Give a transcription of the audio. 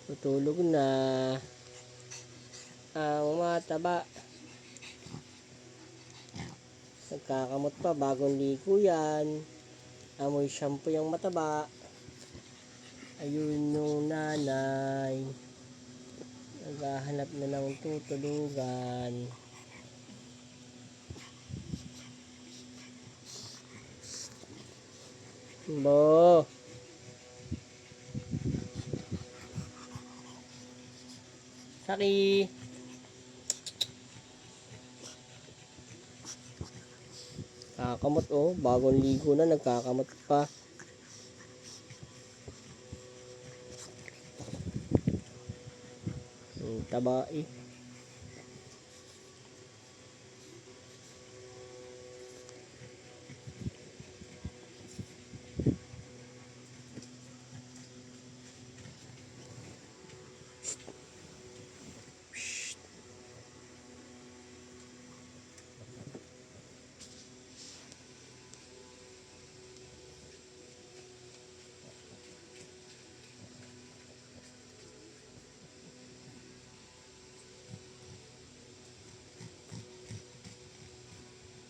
Tutulog na ang mataba. Nagkakamot pa, bagong ligo yan. Amoy shampoo yung mataba. Ayun yung nanay, naghahanap na ng tutulugan. Bo, Saki. Kakamot oh, bagong ligo na, nagkakamot pa. Taba eh.